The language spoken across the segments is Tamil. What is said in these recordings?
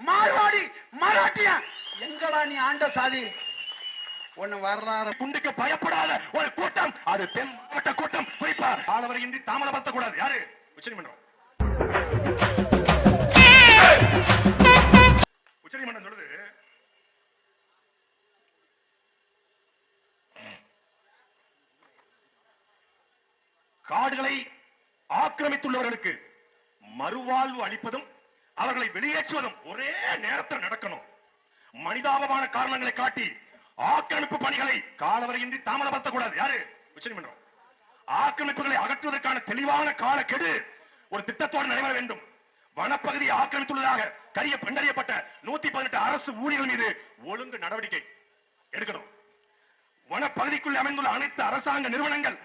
மார்வாடி மராட்டிய எங்கடா நீ ஆண்ட சாதி ஒண்ணு வரலாறு குண்டுக்கு பயப்படாத ஒரு கூட்டம், அது தென் மாவட்ட கூட்டம். குறிப்பா ஆளவரையின்றி தாமதப்படுத்தக் கூடாது. யாரு? உச்சநீதிமன்றம். உச்சநீதிமன்றம் சொல்லுது, காடுகளை ஆக்கிரமித்துள்ளவர்களுக்கு மறுவாழ்வு அளிப்பதும் அவர்களை வெளியேற்றுவதும் ஒரே நேரத்தில் நடக்கணும். மனிதாபமான காரணங்களை காட்டி ஆக்கிரமிப்பு பணிகளை காலவரையின்றி தாமதப்படுத்தக்கூடாது. யாரு? உச்சநீதிமன்றம். ஆக்கிரமிப்புகளை அகற்றுவதற்கான தெளிவான காலக்கெடு ஒரு திட்டத்தோடு நடைபெற வேண்டும். வனப்பகுதியை ஆக்கிரமித்துள்ளதாக கண்டறியப்பட்ட 118 அரசு ஊழியர்கள் மீது ஒழுங்கு நடவடிக்கை எடுக்கணும். வனப்பகுதிக்குள் அமைந்துள்ள அனைத்து அரசாங்க நிறுவனங்கள்,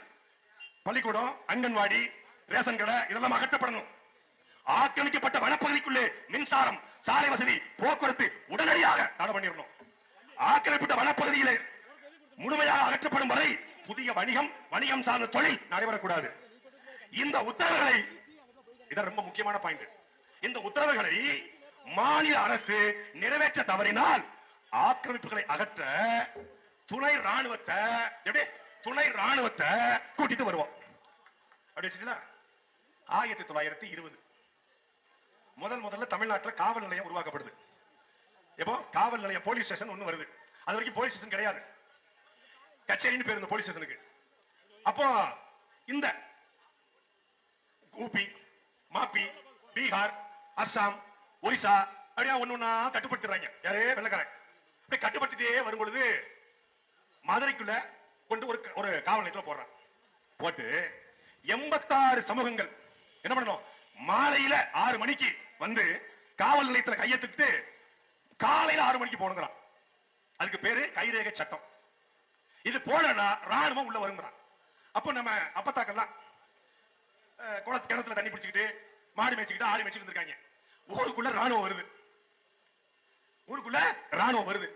பள்ளிக்கூடம், அங்கன்வாடி, ரேஷன் கடை இதெல்லாம் அகற்றப்படணும். ஆக்கிரமிக்கப்பட்ட வனப்பகுதிக்குள்ளே மின்சாரம், சாலை வசதி, போக்குவரத்து உடனடியாக தடை பண்ணிடணும். ஆக்கிரமிக்கப்பட்ட வனப்பகுதியிலே முழுமையாக அகற்றப்படும் வரை புதிய வணிகம் சார்ந்த தொழில் நடைபெறக்கூடாது. இந்த உத்தரவுகளை, இது ரொம்ப முக்கியமான பாயிண்ட், இந்த உத்தரவுகளை மாநில அரசு நிறைவேற்ற தவறினால் ஆக்கிரமிப்புகளை அகற்ற துணை ராணுவத்தை கூட்டிட்டு வருவோம். அப்படி வச்சுங்களா? 1920 முதல்ல தமிழ்நாட்டில் காவல் நிலையம் உருவாக்கப்படுது. எப்போ காவல் நிலையம், போலீஸ் ஸ்டேஷன் ஒண்ணு வருது. அது வரைக்கும் போலீஸ் ஸ்டேஷன் கிடையாது, கச்சேரின்னு பேர் இந்த போலீஸ் ஸ்டேஷனுக்கு. அப்போ இந்த ஊபி, மாப்பி, பீகார், அஸ்ஸாம், ஒரிசா அப்படியே ஒண்ணா கட்டுப்படுத்துறாங்க. யாரே வெள்ளக்காரன். அப்படி கட்டுப்படுத்திட்டே வரும் பொழுது மதுரைக்குள்ள கொண்டு ஒரு காவல் நிலையத்தில் போடுறான். போட்டு 86 சமூகங்கள் என்ன பண்ணணும், மாலையில 6 மணிக்கு வந்து காவல் நிலையத்தில் கையெழுத்து காலையில 6 மணிக்கு போனுங்கிறான். அதுக்கு பேரு கைரேகை சட்டம். இது போனா ராணுவம் உள்ள வருங்கிறான். அப்போ நம்ம அப்பத்தாக்கெல்லாம் கிணத்துல தண்ணி பிடிச்சிக்கிட்டு மாடு மேய்ச்சிக்கிட்டு ஆடு மேய்ச்சிட்டு இருக்காங்க. ஊருக்குள்ள ராணுவம் வருது.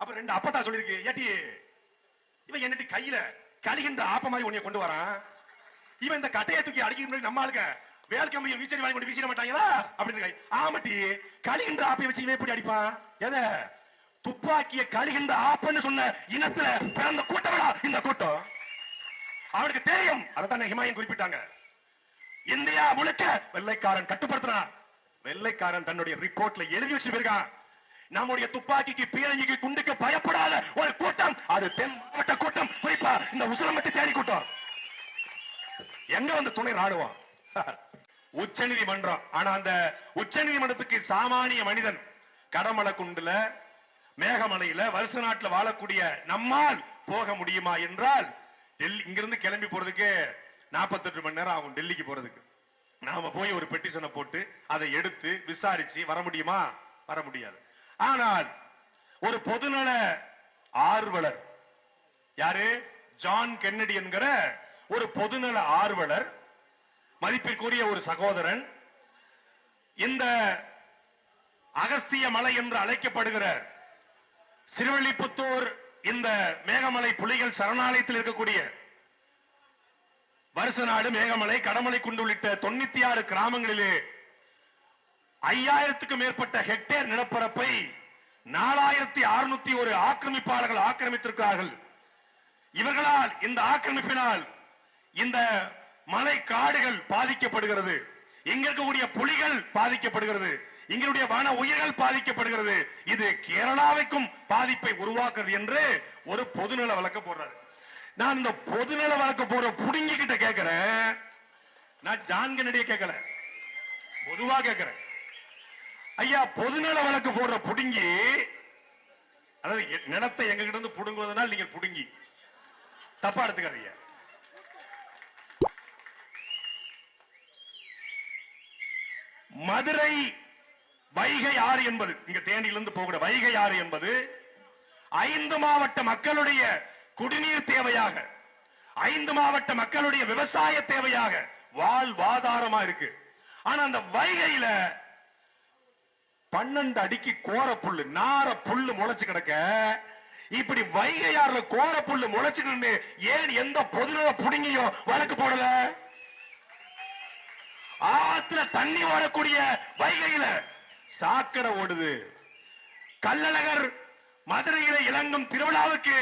அப்ப 2 அப்பத்தா சொல்லிருக்கு, ஏட்டி இவன் என்னட்டு கையில கலிகின்ற ஆப்ப மாதிரி உன்னைய கொண்டு வரான், இவன் இந்த கட்டையை தூக்கி அடிக்க நம்ம ஆளுங்க வேல்கம்பியை வீச்சரி வாங்கி கொண்டு வீசிட மாட்டாங்களா அப்படின்னு. ஆமட்டி கலிகின்ற ஆப்பை வச்சு இவன் எப்படி அடிப்பான்? எதை? துப்பாக்கிய கலிகின்ற ஆப்பன்னு சொன்ன இனத்துல பிறந்த கூட்டங்களா இந்த கூட்டம்? அவனுக்கு தெரியும். அதான் ஹிமாயன் குறிப்பிட்டாங்க, இந்தியா முழுக்க வெள்ளைக்காரன் கட்டுப்படுத்தினான். வெள்ளைக்காரன் தன்னுடைய ரிப்போர்ட்ல எழுதி வச்சிருக்கான், நம்முடைய துப்பாக்கிக்கு, பீரங்கிக்கு, குண்டுக்கு பயப்படாத ஒரு கூட்டம், அது தென் மாவட்ட கூட்டம். குறிப்பா இந்த உசிலம்பட்டி தேனி கூட்டம். எங்க வந்து துணை ராணுவம்? உச்ச நீதிமன்றம். ஆனா அந்த உச்ச நீதிமன்றத்துக்கு சாமானிய மனிதன் கடமலை குண்டுல, மேகமலையில, வருஷ நாட்டில் வாழக்கூடிய நம்மால் போக முடியுமா என்றால், இங்கிருந்து கிளம்பி போறதுக்கு 48 மணி நேரம் ஆகும் டெல்லிக்கு போறதுக்கு. நாம போய் ஒரு பெட்டிஷனை போட்டு அதை எடுத்து விசாரிச்சு வர முடியுமா? வர முடியாது. ஆனால் ஒரு பொதுநல ஆர்வலர், யாரு? ஜான் கென்னடி என்கிற ஒரு பொதுநல ஆர்வலர், மதிப்பிற்குரிய ஒரு சகோதரன், இந்த அகஸ்திய மலை என்று அழைக்கப்படுகிற சிறுவள்ளிபுத்தூர் இந்த மேகமலை புலிகள் சரணாலயத்தில் இருக்கக்கூடிய வருசநாடு, மேகமலை, கடமலை குண்டு உள்ளிட்ட 96 கிராமங்களிலே 5000க்கும் மேற்பட்ட ஹெக்டேர் நிலப்பரப்பை 4601 ஆக்கிரமிப்பாளர்கள் ஆக்கிரமித்திருக்கிறார்கள். இவர்களால், இந்த ஆக்கிரமிப்பினால் இந்த மலை காடுகள் பாதிக்கப்படுகிறது, இங்க இருக்கக்கூடிய புலிகள் பாதிக்கப்படுகிறது, இங்களுடைய வன உயிர்கள் பாதிக்கப்படுகிறது. இது கேரளாவுக்கும் பாதிப்பை உருவாக்குறது என்று ஒரு பொதுநல வழக்கு போடுறாரு. நான் இந்த பொதுநல வழக்கு போடுற புடுங்கி கிட்ட கேட்கிறேன், நான் ஜான் கென்னடியை கேட்கல, பொதுவா கேட்கிறேன். ஐயா, பொதுநல வழக்கு போடுற புடுங்கி, அதாவது நிலத்தை எங்க கிட்ட இருந்து புடுங்குவதனால் நீங்கள் புடுங்கி தப்பா எடுத்துக்காதீங்க. மதுரை வைகை ஆறு என்பது, இங்க தேனியிலிருந்து போகிற வைகை ஆறு என்பது 5 மாவட்ட மக்களுடைய குடிநீர் தேவையாக, 5 மாவட்ட மக்களுடைய விவசாய தேவையாக, வாழ்வாதாரமா இருக்கு. ஆனா அந்த வைகையில 12 அடிக்கு கோர புல்லு, நார புல்லு முளைச்சு கிடக்க, இப்படி வைகையாறுல கோர புல்லு முளைச்சுக்கிட்டு ஏன் எந்த பொதுநல புடுங்கியும் வழக்கு போடல? ஆத்துல தண்ணி ஓடக்கூடிய வைகையில சாக்கடை ஓடுது. கள்ளழகர் மதுரையில இளங்கம் திருவிழாவுக்கு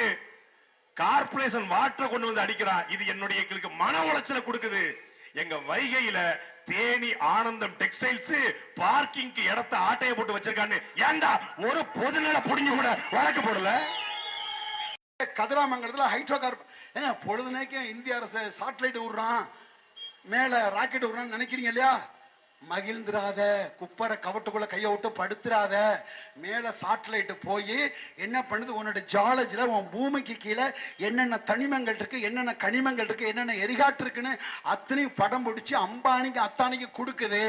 கார்பரேஷன் வாட்டரை கொண்டு வந்து அடிக்கிறா. இது என்னுடைய எங்களுக்கு மன உளைச்சலை கொடுக்குது. எங்க வைகையில தேனி ஆனந்தம் டெக்ஸ்டைல்ஸ் பார்க்கிங்க்கு இடத்த ஆட்டைய போட்டு வச்சிருக்கான்னு ஏண்டா ஒரு பொதுநல புடிஞ்சு கூட வழக்கு போடல? கதிராமங்கலத்துல ஹைட்ரோ கார்ப் பொழுதுனேக்கும் இந்திய அரசு சாட்டலைட் விடுறான், மேல ராக்கெட் விடுறான்னு நினைக்கிறீங்க இல்லையா? மகிழ்ந்துராத, குப்பரை கவட்டுக்குள்ள கையை விட்டு படுத்துறாத. மேல சாட்டலைட் போய் என்ன பண்ணுது, உன்னோட ஜாலஜில உன் பூமிக்கு கீழே என்னென்ன தனிமங்கள் இருக்கு, என்னென்ன கனிமங்கள் இருக்கு, என்னென்ன எரிகாட்டு இருக்குன்னு அத்தனையும் படம் பிடிச்சு அம்பானிக்கு அத்தானிக்கு கொடுக்குது.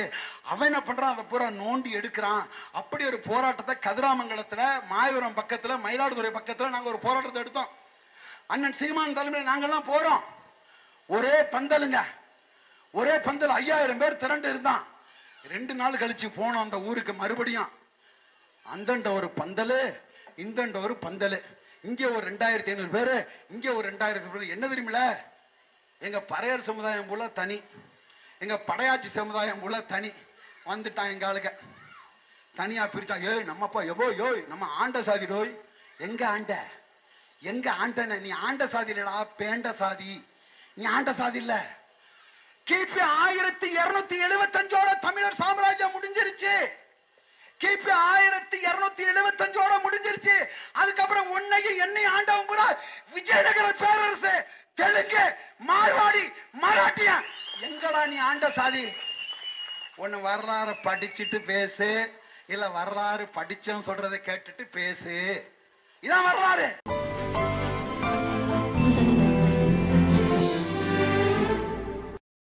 அவன் என்ன பண்றான், அதை பூரா நோண்டி எடுக்கிறான். அப்படி ஒரு போராட்டத்தை கதிராமங்கலத்துல, மாயவரம் பக்கத்துல, மயிலாடுதுறை பக்கத்துல நாங்க ஒரு போராட்டத்தை எடுத்தோம். அண்ணன் சீமான் தலைமையில் நாங்கெல்லாம் போறோம். ஒரே பந்தலுங்க, ஒரே பந்தல் 5000 பேர் திரண்டு இருந்தான். 2 நாள் கழிச்சு போனோம் அந்த ஊருக்கு. மறுபடியும் அந்தண்ட ஒரு பந்தலு, இந்தண்ட ஒரு பந்தலு. இங்க ஒரு 2500 பேரு, இங்க ஒரு 2000 பேரு. என்ன தெரியுமில, எங்க பறையர் சமுதாயம் போல தனி, எங்க படையாட்சி சமுதாயம் போல தனி. வந்துட்டான் எங்க ஆளுங்க, தனியா பிரிச்சா. ஏய் நம்மப்பா எவோ யோய் நம்ம ஆண்ட சாதி டோய். எங்க ஆண்ட, எங்க ஆண்டன? நீ ஆண்ட சாதி இல்லடா, பேண்ட சாதி. நீ ஆண்ட சாதி இல்ல. கிபி 1275 தமிழர் சாம்ராஜ்யம் முடிஞ்சிருச்சு. கிபி 1275 முடிஞ்சிருச்சு. அதுக்கப்புறம் உன்னையும் என்னையும் ஆண்டவன் பூரா விஜயநகர பேரரசு, தெலுங்கு, மார்வாடி, மராட்டியா. எங்கடா நீ ஆண்ட சாதி? ஒன்னு வரலாறு படிச்சுட்டு பேசு, இல்ல வரலாறு படிச்சவன் சொல்றதை கேட்டுட்டு பேசு. இதான் வரலாறு.